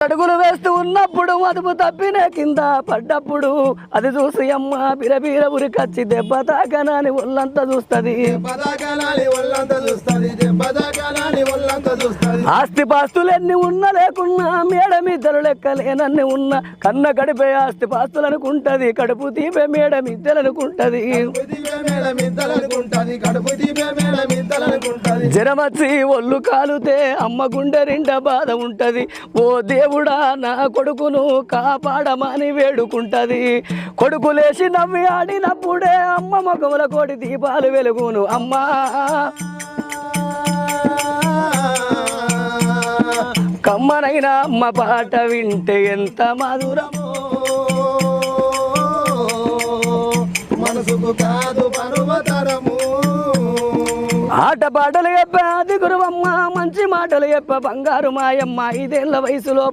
అడుగులు వేస్తూ ఉన్నప్పుడు అదుపు తప్పిన కింద పడ్డప్పుడు అది చూసి అమ్మ బిరబీర ఉరికచ్చి దెబ్బ తాకనాని ఒళ్ళంతా చూస్తుంది. ఆస్తి పాస్తులెన్ని ఉన్నా లేకున్నా మేడ మీద్దరు లెక్కలేనన్ని ఉన్నా కన్న గడిపే ఆస్తి పాస్తులు అనుకుంటది, కడుపు తీపే మేడ మిద్దెలనుకుంటది. జరమచ్చి ఒళ్ళు కాలుతే అమ్మ గుండె నిండా బాధ ఉంటది. ఓ దేవుడా నా కొడుకును కాపాడమని వేడుకుంటది. కొడుకు లేచి నవ్వి ఆడినప్పుడే అమ్మ మొగముల కోడి దీపాలు వెలుగును. అమ్మా కమ్మనైనా అమ్మ పాట వింటే ఎంత మధురమో, మనసుకు కాదు పర్వతరము. ఆట పాటలు చెప్ప అది గురువమ్మ, మంచి మాటలు చెప్ప బంగారు మాయమ్మ. 5 ఏళ్ల వయసులో